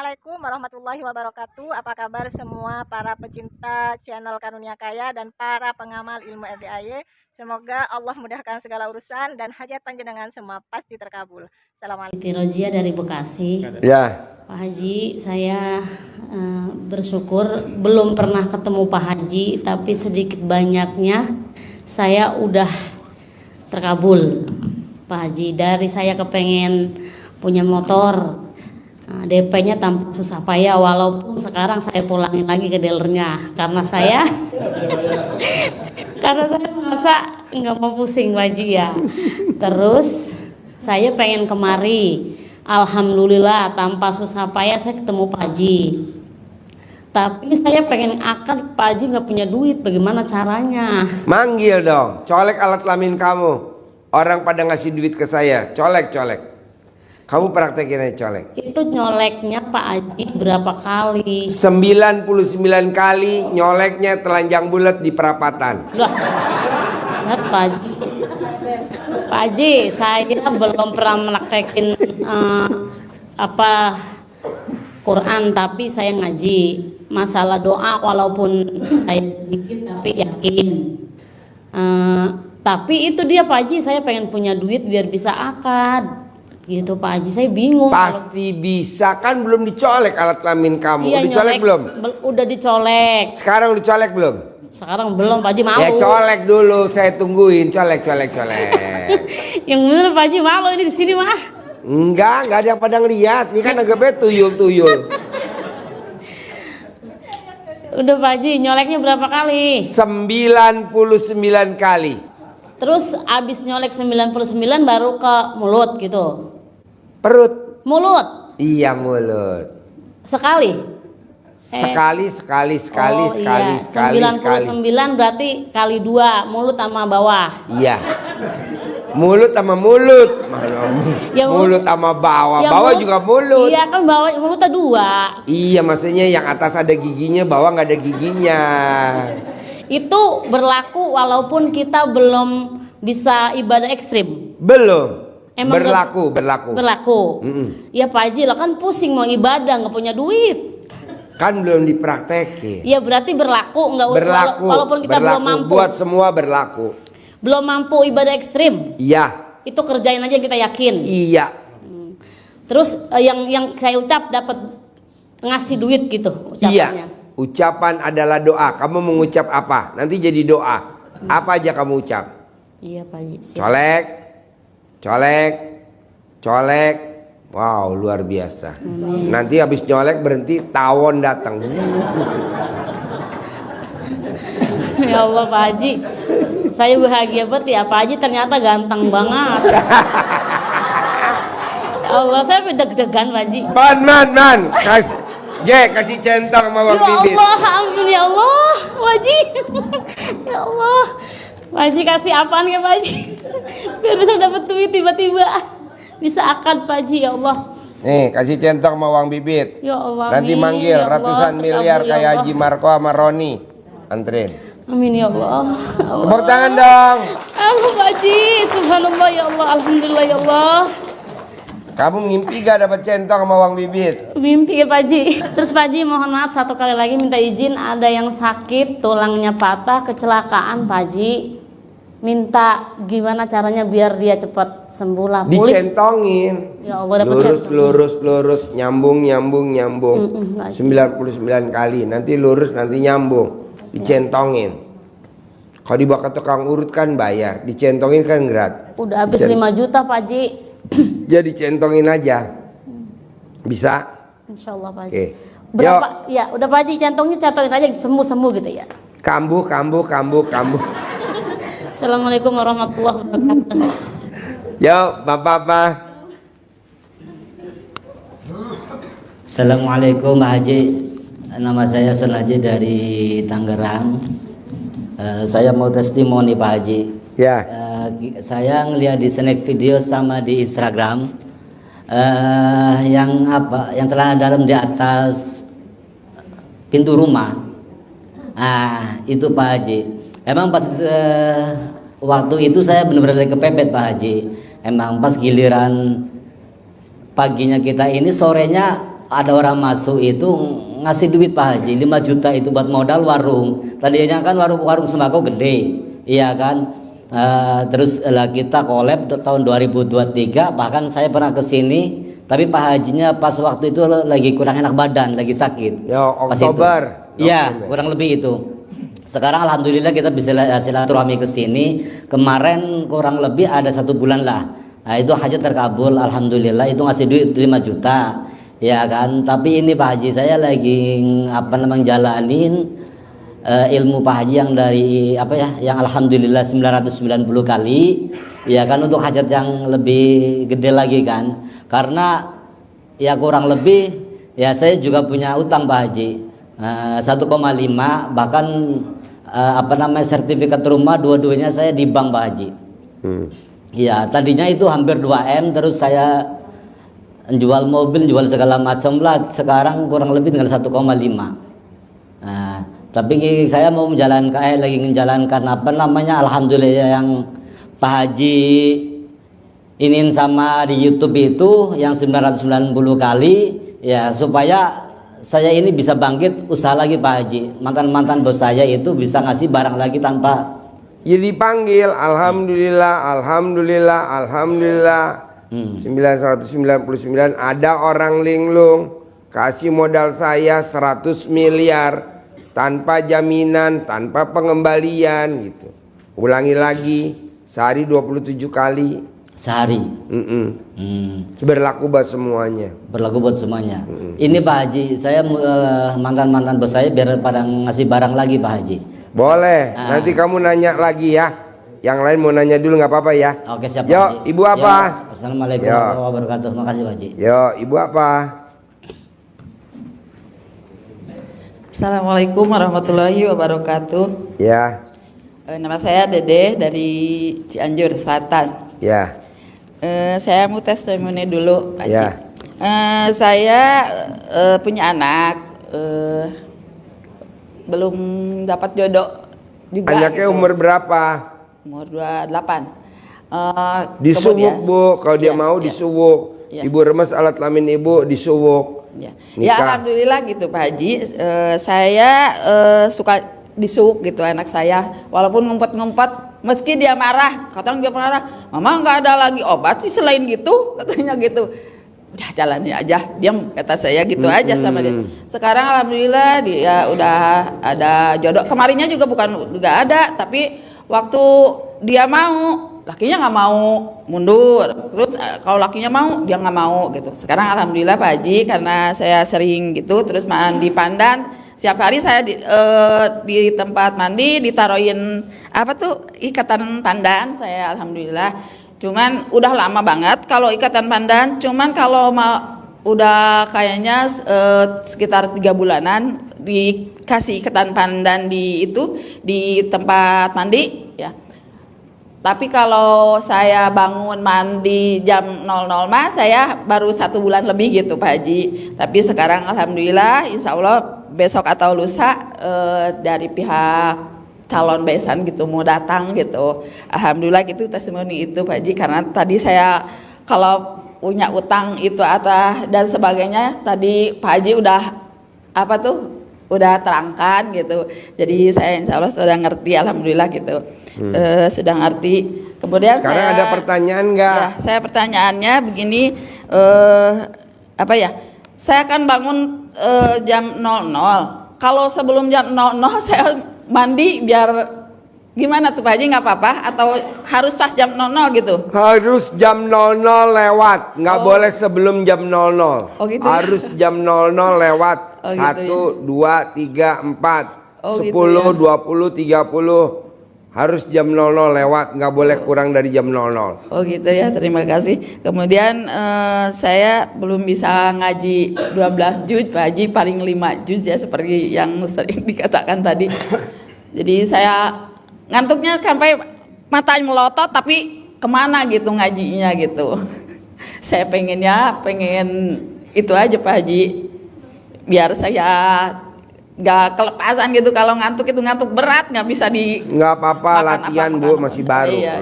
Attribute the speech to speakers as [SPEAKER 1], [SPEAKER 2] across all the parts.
[SPEAKER 1] Assalamualaikum warahmatullahi wabarakatuh. Apa kabar semua para pecinta channel Karunia Kaya dan para pengamal ilmu RDAY. Semoga Allah mudahkan segala urusan dan hajat panjenengan semua pasti terkabul. Assalamualaikum.
[SPEAKER 2] Siti Rozia dari Bekasi.
[SPEAKER 3] Ya.
[SPEAKER 2] Pak Haji, saya bersyukur belum pernah ketemu Pak Haji, tapi sedikit banyaknya saya udah terkabul Pak Haji. Dari saya kepengen punya motor, DP-nya tanpa susah payah, walaupun sekarang saya pulangin lagi ke dealernya karena saya merasa nggak mau pusing Pak Haji ya. Terus saya pengen kemari, alhamdulillah tanpa susah payah saya ketemu Pak Haji. Tapi saya pengen akad, Pak Haji nggak punya duit, bagaimana caranya?
[SPEAKER 3] Manggil dong, colek alat kelamin kamu. Orang pada ngasih duit ke saya, colek. Kamu praktekin aja colek.
[SPEAKER 2] Itu nyoleknya Pak Haji berapa kali?
[SPEAKER 3] 99 kali nyoleknya telanjang bulat di perapatan.
[SPEAKER 2] Loh, Ustaz, Pak Haji. Pak Haji, saya belum pernah melaktekin Quran, tapi saya ngaji. Masalah doa walaupun saya sedikit tapi yakin. Tapi itu dia Pak Haji, saya pengen punya duit biar bisa akad. Gitu Pak Haji, saya bingung.
[SPEAKER 3] Pasti bisa, kan belum dicolek alat kelamin kamu.
[SPEAKER 2] Iya,
[SPEAKER 3] udah dicolek belum?
[SPEAKER 2] Udah dicolek.
[SPEAKER 3] Sekarang dicolek belum?
[SPEAKER 2] Sekarang belum Pak Haji, malu.
[SPEAKER 3] Ya colek dulu, saya tungguin. Colek.
[SPEAKER 2] Yang bener Pak Haji, malu ini di sini mah.
[SPEAKER 3] Enggak ada yang pada ngeliat. Ini kan agak tuyul.
[SPEAKER 2] Udah Pak Haji, nyoleknya berapa kali?
[SPEAKER 3] 99 kali.
[SPEAKER 2] Terus abis nyolek 99 baru ke mulut gitu.
[SPEAKER 3] Perut.
[SPEAKER 2] Mulut.
[SPEAKER 3] Iya, mulut.
[SPEAKER 2] Sekali.
[SPEAKER 3] Sekali.
[SPEAKER 2] 99 berarti kali 2, mulut sama bawah.
[SPEAKER 3] Iya. Mulut sama mulut.
[SPEAKER 2] Ya,
[SPEAKER 3] mulut sama bawah.
[SPEAKER 2] Ya,
[SPEAKER 3] bawah juga mulut.
[SPEAKER 2] Iya kan bawah, mulutnya 2.
[SPEAKER 3] Iya, maksudnya yang atas ada giginya, bawah nggak ada giginya.
[SPEAKER 2] Itu berlaku walaupun kita belum bisa ibadah ekstrim.
[SPEAKER 3] Belum.
[SPEAKER 2] Emang
[SPEAKER 3] Berlaku.
[SPEAKER 2] Ya Pak Haji lah, kan pusing mau ibadah nggak punya duit.
[SPEAKER 3] Kan belum dipraktekin.
[SPEAKER 2] Ya berarti berlaku nggak? Walaupun kita belum mampu.
[SPEAKER 3] Buat semua berlaku.
[SPEAKER 2] Belum mampu ibadah ekstrim.
[SPEAKER 3] Iya.
[SPEAKER 2] Itu kerjain aja kita yakin.
[SPEAKER 3] Iya.
[SPEAKER 2] Terus yang saya ucap dapat ngasih duit gitu ucapannya.
[SPEAKER 3] Iya. Ucapan adalah doa. Kamu mengucap apa? Nanti jadi doa. Apa aja kamu ucap?
[SPEAKER 2] Iya Pak Haji.
[SPEAKER 3] Colek. Wow, luar biasa. Nanti habis nyolek berhenti, tawon datang.
[SPEAKER 2] Ya Allah Pak Haji, saya bahagia banget ya Pak Haji, ternyata ganteng banget. Ya Allah, saya deg-degan Pak Haji.
[SPEAKER 3] Man. Kasih centang sama Bang Bibit.
[SPEAKER 2] Ya Allah, amin ya Allah, Pak Haji. Ya Allah, Pak Haji kasih apaan ya Pak Haji? Biar bisa dapat duit tiba-tiba. Bisa akad Pak Haji, ya Allah.
[SPEAKER 3] Nih, kasih centang sama Bang Bibit.
[SPEAKER 2] Ya Allah.
[SPEAKER 3] Nanti
[SPEAKER 2] amin,
[SPEAKER 3] manggil
[SPEAKER 2] ya Allah,
[SPEAKER 3] ratusan miliar
[SPEAKER 2] ya
[SPEAKER 3] kayak
[SPEAKER 2] Allah.
[SPEAKER 3] Haji Marco sama Roni. Antrin.
[SPEAKER 2] Amin ya Allah.
[SPEAKER 3] Tepuk tangan dong.
[SPEAKER 2] Allah Pak Haji, subhanallah ya Allah, alhamdulillah ya Allah.
[SPEAKER 3] Kamu ngimpi gak dapat centang sama Bang Bibit?
[SPEAKER 2] Mimpi ya Pak Haji. Terus Pak Haji, mohon maaf satu kali lagi minta izin, ada yang sakit tulangnya patah kecelakaan Pak Haji. Minta gimana caranya biar dia cepat sembuh lah, pulih.
[SPEAKER 3] Dicentongin.
[SPEAKER 2] Ya Allah, dapat
[SPEAKER 3] lurus nyambung 99 kali. Nanti lurus, nanti nyambung. Dicentongin. Kalau dibawa ke tukang urut kan bayar, dicentongin kan gratis.
[SPEAKER 2] Udah habis 5 juta Pak Haji.
[SPEAKER 3] Jadi centongin aja. Bisa?
[SPEAKER 2] Insyaallah Pak Haji.
[SPEAKER 3] Oke.
[SPEAKER 2] Berapa? Ya, udah Pak Haji, centongin aja sembuh gitu ya.
[SPEAKER 3] Kambuh.
[SPEAKER 2] Assalamualaikum warahmatullahi wabarakatuh.
[SPEAKER 3] Yo, Bapak.
[SPEAKER 4] Assalamualaikum Pak Haji. Nama saya Sunaji dari Tangerang. Saya mau testimoni Pak Haji.
[SPEAKER 3] Ya.
[SPEAKER 4] Saya ngeliat di snack video sama di Instagram yang celana dalam di atas pintu rumah. Itu Pak Haji. Emang pas waktu itu saya benar-benar kepepet Pak Haji. Emang pas giliran paginya kita ini, sorenya ada orang masuk itu ngasih duit Pak Haji 5 juta itu buat modal warung. Tadinya kan warung sembako gede, iya kan. Terus kita collab tahun 2023, bahkan saya pernah ke sini, tapi Pak Hajinya pas waktu itu lagi kurang enak badan, lagi sakit.
[SPEAKER 3] Ya, Oktober.
[SPEAKER 4] Iya, kurang lebih itu. Sekarang alhamdulillah kita bisa silaturahmi ke sini. Kemarin kurang lebih ada 1 bulan lah. Nah, itu hajat terkabul, alhamdulillah. Itu ngasih duit 5 juta, ya kan. Tapi ini Pak Haji, saya lagi jalanin ilmu Pak Haji yang dari yang alhamdulillah 990 kali, ya kan, untuk hajat yang lebih gede lagi kan. Karena ya kurang lebih ya saya juga punya utang Pak Haji 1,5, bahkan sertifikat rumah dua-duanya saya di bank Pak Haji. Ya, tadinya itu hampir 2 M, terus saya jual mobil, jual segala macam lah. Sekarang kurang lebih tinggal 1,5. Nah, tapi saya mau lagi menjalankan alhamdulillah yang Pak Haji inin sama di YouTube itu yang 990 kali, ya, supaya saya ini bisa bangkit usaha lagi Pak Haji. Mantan bos saya itu bisa ngasih barang lagi tanpa
[SPEAKER 3] Ya dipanggil, alhamdulillah, 999 ada orang linglung kasih modal saya 100 miliar tanpa jaminan, tanpa pengembalian gitu. Ulangi lagi, sehari 27 kali.
[SPEAKER 4] Sehari.
[SPEAKER 3] Berlaku buat semuanya.
[SPEAKER 4] Berlaku buat semuanya. Ini Pak Haji, saya mantan bos saya biar pada ngasih barang lagi Pak Haji.
[SPEAKER 3] Boleh, nanti kamu nanya lagi ya. Yang lain mau nanya dulu nggak apa-apa ya.
[SPEAKER 4] Oke, siap Pak
[SPEAKER 3] Yo,
[SPEAKER 4] Haji.
[SPEAKER 3] Ibu apa?
[SPEAKER 4] Yo, Assalamualaikum warahmatullahi wabarakatuh. Makasih Pak Haji.
[SPEAKER 3] Yo, Ibu apa?
[SPEAKER 5] Assalamualaikum warahmatullahi wabarakatuh.
[SPEAKER 3] Ya.
[SPEAKER 5] Nama saya Dede dari Cianjur Selatan.
[SPEAKER 3] Ya.
[SPEAKER 5] Saya mau testimoni dulu, Pak Haji.
[SPEAKER 3] Ya.
[SPEAKER 5] Saya punya anak, belum dapat jodoh juga.
[SPEAKER 3] Anaknya
[SPEAKER 5] gitu.
[SPEAKER 3] umur berapa?
[SPEAKER 5] Umur 28.
[SPEAKER 3] Disuwuk Bu, kalau dia mau
[SPEAKER 5] ya.
[SPEAKER 3] disuwuk.
[SPEAKER 5] Ya.
[SPEAKER 3] Ibu remes alat kelamin ibu disuwuk.
[SPEAKER 5] Ya,
[SPEAKER 3] Nikah.
[SPEAKER 5] alhamdulillah gitu Pak Haji. Saya suka disuwuk gitu anak saya, walaupun ngumpet-ngumpet, meski dia marah, kadang dia marah, mama nggak ada lagi obat sih selain gitu, katanya gitu. Udah jalani aja, diam kata saya gitu aja sama dia. Sekarang alhamdulillah dia udah ada jodoh. Kemarinnya juga bukan nggak ada, tapi waktu dia mau, lakinya nggak mau mundur. Terus kalau lakinya mau, dia nggak mau gitu. Sekarang alhamdulillah Pak Haji, karena saya sering gitu, terus mandi pandan. Setiap hari saya di tempat mandi ditaruhin ikatan pandan saya alhamdulillah. Cuman udah lama banget kalau ikatan pandan. Cuman kalau udah kayaknya sekitar 3 bulanan dikasih ikatan pandan di tempat mandi ya. Tapi kalau saya bangun mandi jam 00 mah saya baru 1 bulan lebih gitu Pak Haji. Tapi sekarang alhamdulillah insya Allah besok atau lusa dari pihak calon besan gitu mau datang gitu. Alhamdulillah gitu testimoni itu Pak Haji, karena tadi saya kalau punya utang itu dan sebagainya tadi Pak Haji udah udah terangkan gitu. Jadi saya insya Allah sudah ngerti alhamdulillah gitu. Sudah ngerti. Kemudian
[SPEAKER 3] Sekarang ada pertanyaan nggak?
[SPEAKER 5] Ya, saya pertanyaannya begini, saya akan bangun jam 00. Kalau sebelum jam 00 saya mandi biar gimana tuh Pak Haji, nggak apa-apa atau harus pas jam 00 gitu?
[SPEAKER 3] Harus jam 00 lewat, nggak boleh sebelum jam 00.
[SPEAKER 5] Oh, gitu
[SPEAKER 3] Harus jam 00 lewat.
[SPEAKER 5] Oh, gitu
[SPEAKER 3] 1, 2, 3, 4,
[SPEAKER 5] Oh,
[SPEAKER 3] 10,
[SPEAKER 5] gitu ya.
[SPEAKER 3] 20, 30. Harus jam 00 lewat, nggak boleh kurang dari jam 00.
[SPEAKER 5] Oh gitu ya, terima kasih. Kemudian saya belum bisa ngaji 12 juz Pak Haji, paling 5 juz ya seperti yang sering dikatakan tadi. Jadi saya ngantuknya sampai matanya melotot tapi kemana gitu ngajinya gitu. Saya pengen itu aja Pak Haji, biar saya gak kelepasan gitu. Kalau ngantuk itu ngantuk berat, nggak bisa
[SPEAKER 3] Nggak apa-apa, latihan Bu, masih baru.
[SPEAKER 5] Iya.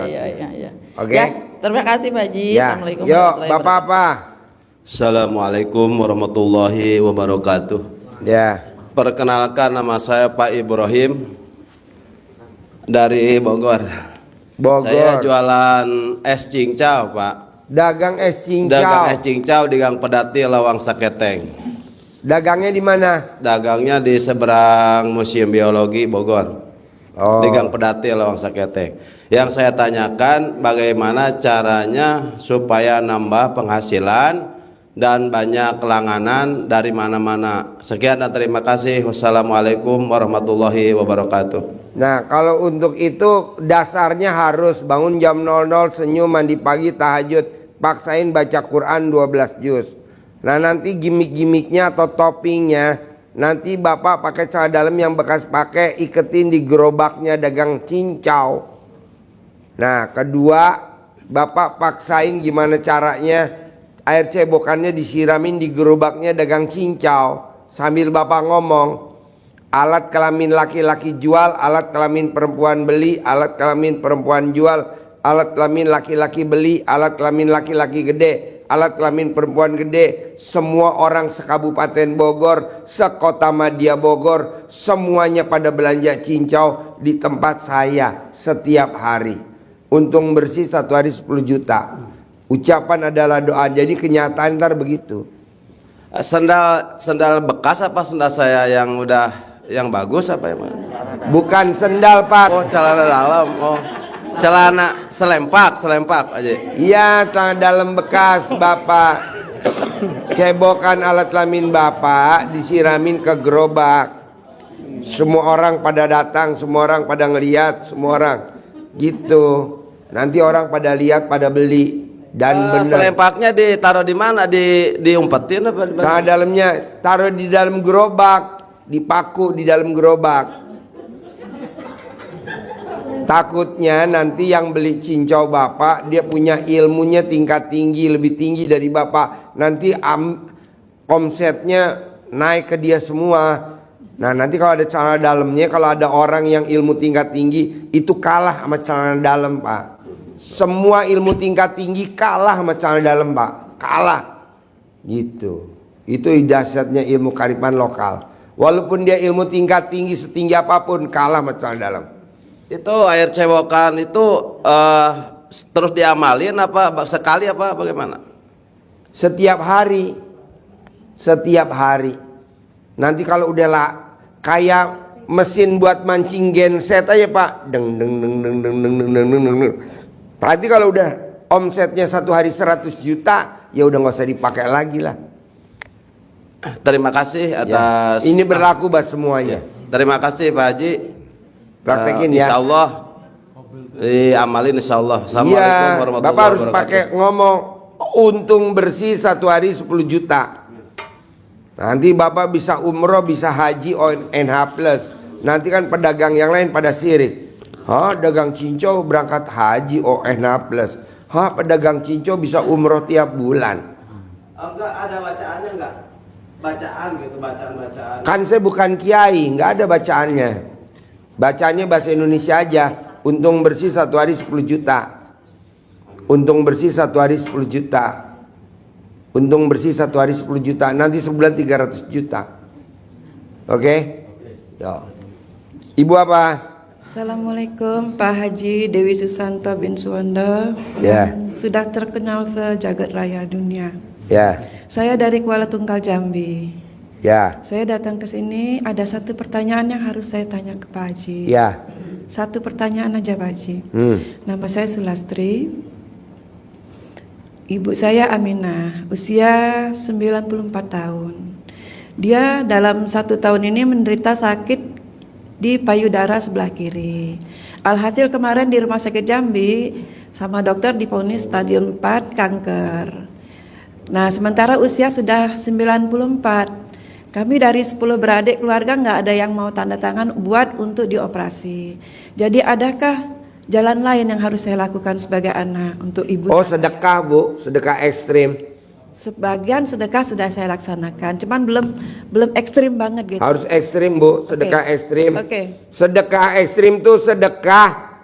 [SPEAKER 3] Oke.
[SPEAKER 5] Ya, terima kasih Pak Haji.
[SPEAKER 3] Ya.
[SPEAKER 5] Assalamualaikum
[SPEAKER 3] Yo,
[SPEAKER 5] warahmatullahi
[SPEAKER 3] Bapak apa?
[SPEAKER 6] Assalamualaikum warahmatullahi wabarakatuh.
[SPEAKER 3] Ya.
[SPEAKER 6] Perkenalkan, nama saya Pak Ibrahim dari Bogor. Saya jualan es cincau, Pak.
[SPEAKER 3] Dagang es cincau.
[SPEAKER 6] Dagang es cincau di Gang Pedati, Lawang Saketeng.
[SPEAKER 3] Dagangnya di mana?
[SPEAKER 6] Dagangnya di seberang Museum Biologi Bogor.
[SPEAKER 3] Oh.
[SPEAKER 6] Di Gang Pedati, Lawang Saketeng. Yang saya tanyakan, bagaimana caranya supaya nambah penghasilan dan banyak langganan dari mana-mana. Sekian dan terima kasih. Wassalamualaikum warahmatullahi wabarakatuh.
[SPEAKER 3] Nah, kalau untuk itu dasarnya harus bangun jam 00, senyum, mandi pagi, tahajud, paksain baca Quran 12 juz. Nah, nanti gimmick-gimmicknya atau toppingnya, nanti Bapak pakai celana dalam yang bekas pakai, iketin di gerobaknya dagang cincau. Nah, kedua, Bapak paksain gimana caranya air cebokannya disiramin di gerobaknya dagang cincau. Sambil Bapak ngomong, alat kelamin laki-laki jual, alat kelamin perempuan beli, alat kelamin perempuan jual, alat kelamin laki-laki beli, alat kelamin laki-laki gede, alat kelamin perempuan gede. Semua orang sekabupaten Bogor, sekota Madya Bogor, semuanya pada belanja cincau di tempat saya setiap hari. Untung bersih satu hari 10 juta. Ucapan adalah doa, jadi kenyataan ntar begitu.
[SPEAKER 6] Sendal bekas apa sendal saya yang bagus apa ya?
[SPEAKER 3] Bukan sendal, Pak.
[SPEAKER 6] Oh, celana dalam. Oh, celana selempak aja.
[SPEAKER 3] Iya, celana dalam bekas Bapak. Cebokan alat kelamin Bapak disiramin ke gerobak. Semua orang pada datang, semua orang pada ngeliat, semua orang gitu. Nanti orang pada lihat, pada beli. Dan benar.
[SPEAKER 6] Selempaknya ditaruh di mana? Diumpetin apa?
[SPEAKER 3] Celana dalamnya taruh di dalam gerobak, dipaku di dalam gerobak. Takutnya nanti yang beli cincau Bapak, dia punya ilmunya tingkat tinggi, lebih tinggi dari Bapak. Nanti omsetnya naik ke dia semua. Nah, nanti kalau ada celana dalamnya, kalau ada orang yang ilmu tingkat tinggi, itu kalah sama celana dalam, Pak. Semua ilmu tingkat tinggi kalah sama celana dalam, Pak. Kalah. Gitu. Itu dahsyatnya ilmu kearifan lokal. Walaupun dia ilmu tingkat tinggi setinggi apapun, kalah sama celana dalam.
[SPEAKER 6] Itu air cewokan itu terus diamalin apa sekali apa bagaimana?
[SPEAKER 3] Setiap hari. Setiap hari. Nanti kalau udah lah kayak mesin buat mancing genset aja, Pak. Deng deng deng deng deng deng deng deng deng deng. Berarti kalau udah omsetnya satu hari 100 juta, ya udah nggak usah dipakai lagi lah.
[SPEAKER 6] Terima kasih atas
[SPEAKER 3] Ini berlaku buat semuanya.
[SPEAKER 6] Terima kasih Pak Haji.
[SPEAKER 3] Praktekin ya.
[SPEAKER 6] Insya Allah diamalin insya Allah. Assalamualaikum
[SPEAKER 3] Iya,
[SPEAKER 6] warahmatullahi
[SPEAKER 3] Bapak harus
[SPEAKER 6] wabarakatuh.
[SPEAKER 3] pakai ngomong untung bersih satu hari 10 juta. Nanti Bapak bisa umroh, bisa haji ONH+. Nanti kan pedagang yang lain pada sirik. Dagang cincau berangkat haji ONH+. Pedagang cincau bisa umroh tiap bulan.
[SPEAKER 6] Enggak ada bacaannya enggak? Bacaan gitu, bacaan-bacaan.
[SPEAKER 3] Kan saya bukan kiai, nggak ada bacaannya. Bacaannya bahasa Indonesia aja. Untung bersih satu hari 10 juta. Untung bersih satu hari 10 juta. Untung bersih satu hari 10 juta. Nanti sebulan 300 juta. Oke? Ya. Ibu apa?
[SPEAKER 7] Assalamualaikum Pak Haji, Dewi Susanto bin Suwondo.
[SPEAKER 3] Ya.
[SPEAKER 7] Sudah terkenal sejagat raya dunia.
[SPEAKER 3] Ya.
[SPEAKER 7] Saya dari Kuala Tunggal, Jambi.
[SPEAKER 3] Ya.
[SPEAKER 7] Saya datang ke sini, ada satu pertanyaan yang harus saya tanya ke Pak Haji.
[SPEAKER 3] Ya.
[SPEAKER 7] Satu pertanyaan aja Pak Haji. Nama saya Sulastri. Ibu saya Aminah, usia 94 tahun. Dia dalam 1 tahun ini menderita sakit di payudara sebelah kiri. Alhasil kemarin di rumah sakit Jambi sama dokter divonis stadium 4 kanker. Nah, sementara usia sudah 94. Kami dari 10 beradik keluarga nggak ada yang mau tanda tangan buat untuk dioperasi. Jadi adakah jalan lain yang harus saya lakukan sebagai anak untuk ibu?
[SPEAKER 3] Oh, sedekah, Bu, sedekah ekstrim.
[SPEAKER 7] Sebagian sedekah sudah saya laksanakan, cuman belum ekstrim banget gitu.
[SPEAKER 3] Harus ekstrim, Bu, sedekah ekstrim.
[SPEAKER 7] Oke.
[SPEAKER 3] Sedekah ekstrim tuh sedekah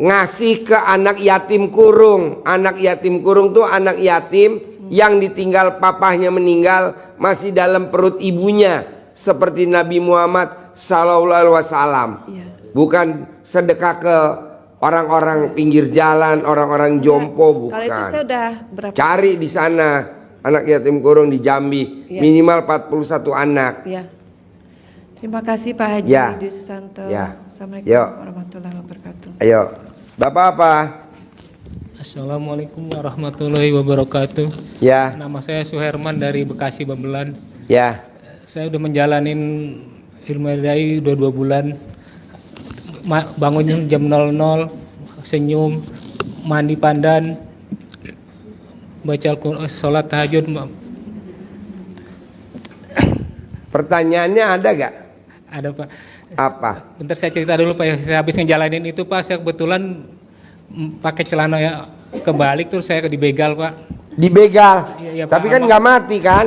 [SPEAKER 3] ngasih ke anak yatim kurung. Anak yatim kurung tuh anak yatim yang ditinggal papahnya meninggal masih dalam perut ibunya, seperti Nabi Muhammad Sallallahu Alaihi Wasallam.
[SPEAKER 7] Iya.
[SPEAKER 3] Bukan sedekah ke orang-orang pinggir jalan, orang-orang jompo,
[SPEAKER 7] Kalau itu saya
[SPEAKER 3] bukan.
[SPEAKER 7] udah berapa?
[SPEAKER 3] Cari di sana anak yatim kurung di Jambi,
[SPEAKER 7] Iya.
[SPEAKER 3] minimal 41 anak.
[SPEAKER 7] Ya. Terima kasih Pak Haji
[SPEAKER 3] Ya.
[SPEAKER 7] Dwi Susanto.
[SPEAKER 3] Ya.
[SPEAKER 7] Assalamualaikum
[SPEAKER 3] Yuk.
[SPEAKER 7] warahmatullahi wabarakatuh.
[SPEAKER 3] Ayo, Bapak apa?
[SPEAKER 8] Assalamualaikum warahmatullahi wabarakatuh.
[SPEAKER 3] Ya,
[SPEAKER 8] Nama saya Suherman dari Bekasi Babelan.
[SPEAKER 3] ya.
[SPEAKER 8] Saya udah menjalanin ilmu RDI udah 2 bulan. Bangun jam 00, senyum, mandi pandan, baca sholat tahajud.
[SPEAKER 3] Pertanyaannya ada gak?
[SPEAKER 8] Ada Pak.
[SPEAKER 3] Apa?
[SPEAKER 8] Bentar saya cerita dulu Pak. Saya habis ngejalanin itu Pak, saya kebetulan pakai celana ya kebalik terus saya dibegal Pak.
[SPEAKER 3] Dibegal.
[SPEAKER 8] Iya, iya, Pak.
[SPEAKER 3] Tapi kan nggak mati kan?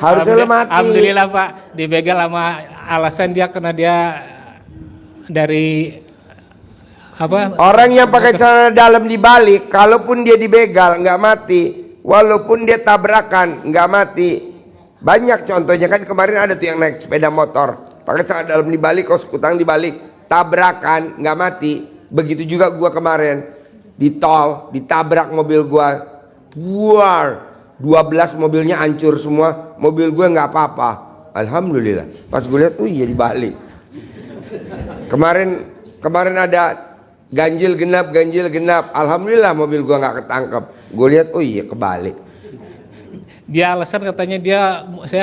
[SPEAKER 3] Harusnya lo mati.
[SPEAKER 8] Alhamdulillah Pak, dibegal sama alasan dia karena dia dari apa?
[SPEAKER 3] Orang yang pakai celana dalam dibalik, kalaupun dia dibegal nggak mati, walaupun dia tabrakan nggak mati. Banyak contohnya kan, kemarin ada tuh yang naik sepeda motor pakai celana dalam dibalik, kos kutang dibalik, tabrakan nggak mati. Begitu juga gua kemarin di tol, ditabrak mobil gua, buar, 12 mobilnya hancur semua, mobil gua nggak apa-apa, alhamdulillah. Pas gue lihat, iya dibalik. Kemarin ada ganjil genap, alhamdulillah mobil gua nggak ketangkep. Gue lihat, oh iya kebalik.
[SPEAKER 8] Dia alasan katanya saya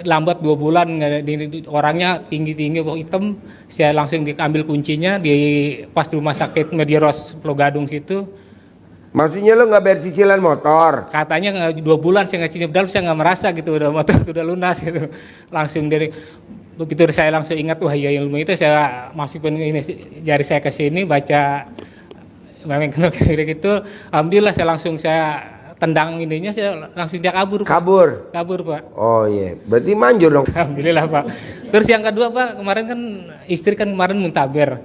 [SPEAKER 8] lambat 2 bulan, orangnya tinggi hitam. Saya langsung diambil kuncinya pas di rumah sakit Mediros Pulau Gadung situ.
[SPEAKER 3] Maksudnya lo nggak bayar cicilan motor?
[SPEAKER 8] Katanya 2 bulan saya nggak cicil, saya nggak merasa gitu, udah motor udah lunas gitu. Langsung begitu saya langsung ingat, wah ya ilmu itu, saya masukin ini jari saya ke sini baca memang gitu. Alhamdulillah saya tendang ininya, saya langsung dia kabur.
[SPEAKER 3] Kabur
[SPEAKER 8] Pak.
[SPEAKER 3] Oh iya, berarti manjur dong.
[SPEAKER 8] Alhamdulillah Pak. Terus yang kedua Pak, kemarin kan istri kemarin muntaber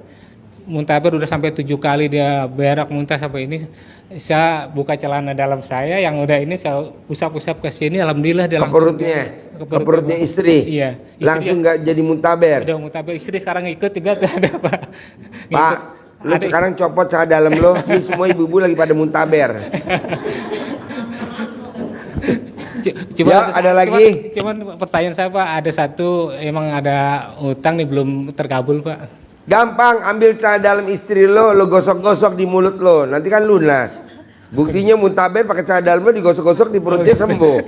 [SPEAKER 8] udah sampai 7 kali dia berak muntah sampai ini. Saya buka celana dalam saya yang udah ini, saya usap ke sini, alhamdulillah dia
[SPEAKER 3] Ke perutnya istri.
[SPEAKER 8] Iya.
[SPEAKER 3] Langsung nggak jadi muntaber.
[SPEAKER 8] Udah muntaber, istri sekarang ikut juga tuh ada Pak.
[SPEAKER 3] Pak, lo sekarang copot celana dalam lo. Ini semua ibu-ibu lagi pada muntaber. Ada lagi?
[SPEAKER 8] Cuman pertanyaan saya Pak, ada satu, emang ada utang nih belum terkabul Pak.
[SPEAKER 3] Gampang, ambil celana dalam istri lo gosok-gosok di mulut lo, nanti kan lunas. Buktinya muntaber pakai celana dalam lo digosok-gosok di perutnya sembuh.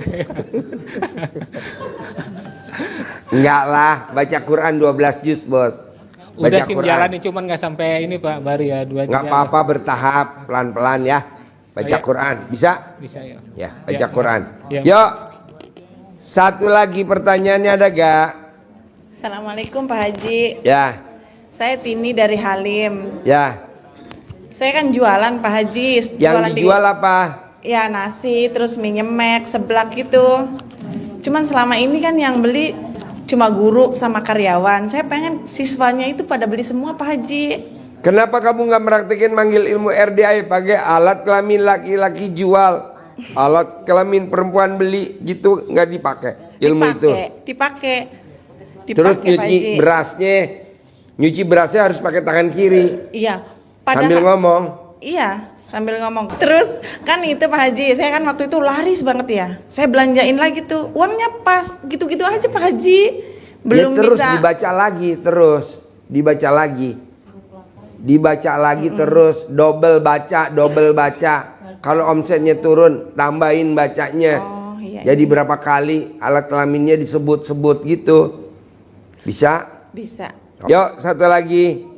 [SPEAKER 3] Enggak lah, baca Quran 12 juz bos.
[SPEAKER 8] Udah sih jalanin, cuman nggak sampai ini Pak, baru ya 2-3.
[SPEAKER 3] Nggak apa-apa, bertahap, pelan-pelan ya. Baca Quran, bisa?
[SPEAKER 8] Bisa ya.
[SPEAKER 3] Ya, baca Quran.
[SPEAKER 8] Ya.
[SPEAKER 3] Yuk, satu lagi pertanyaannya ada gak?
[SPEAKER 9] Assalamualaikum Pak Haji.
[SPEAKER 3] Ya,
[SPEAKER 9] Saya Tini dari Halim.
[SPEAKER 3] ya.
[SPEAKER 9] Saya kan jualan Pak Haji.
[SPEAKER 3] Yang dijual apa?
[SPEAKER 9] Ya nasi, terus mie nyemek, seblak gitu. Cuman selama ini kan yang beli cuma guru sama karyawan. Saya pengen siswanya itu pada beli semua Pak Haji.
[SPEAKER 3] Kenapa kamu nggak meraktekin manggil ilmu RDI pakai alat kelamin laki-laki jual, alat kelamin perempuan beli gitu, nggak dipakai ilmu itu?
[SPEAKER 9] Dipakai.
[SPEAKER 3] Terus
[SPEAKER 9] Pak Haji.
[SPEAKER 3] nyuci berasnya harus pakai tangan kiri.
[SPEAKER 9] Iya.
[SPEAKER 3] Sambil ngomong.
[SPEAKER 9] Iya, sambil ngomong. Terus kan itu Pak Haji, saya kan waktu itu laris banget ya. Saya belanjain lagi tuh, uangnya pas, gitu-gitu aja Pak Haji. Belum
[SPEAKER 3] ya, terus
[SPEAKER 9] bisa.
[SPEAKER 3] dibaca lagi, dibaca lagi terus, double baca. Kalau omsetnya turun, tambahin bacanya.
[SPEAKER 9] Oh, iya.
[SPEAKER 3] Jadi berapa kali alat kelaminnya disebut-sebut gitu. Bisa?
[SPEAKER 9] Bisa.
[SPEAKER 3] Yuk, satu lagi.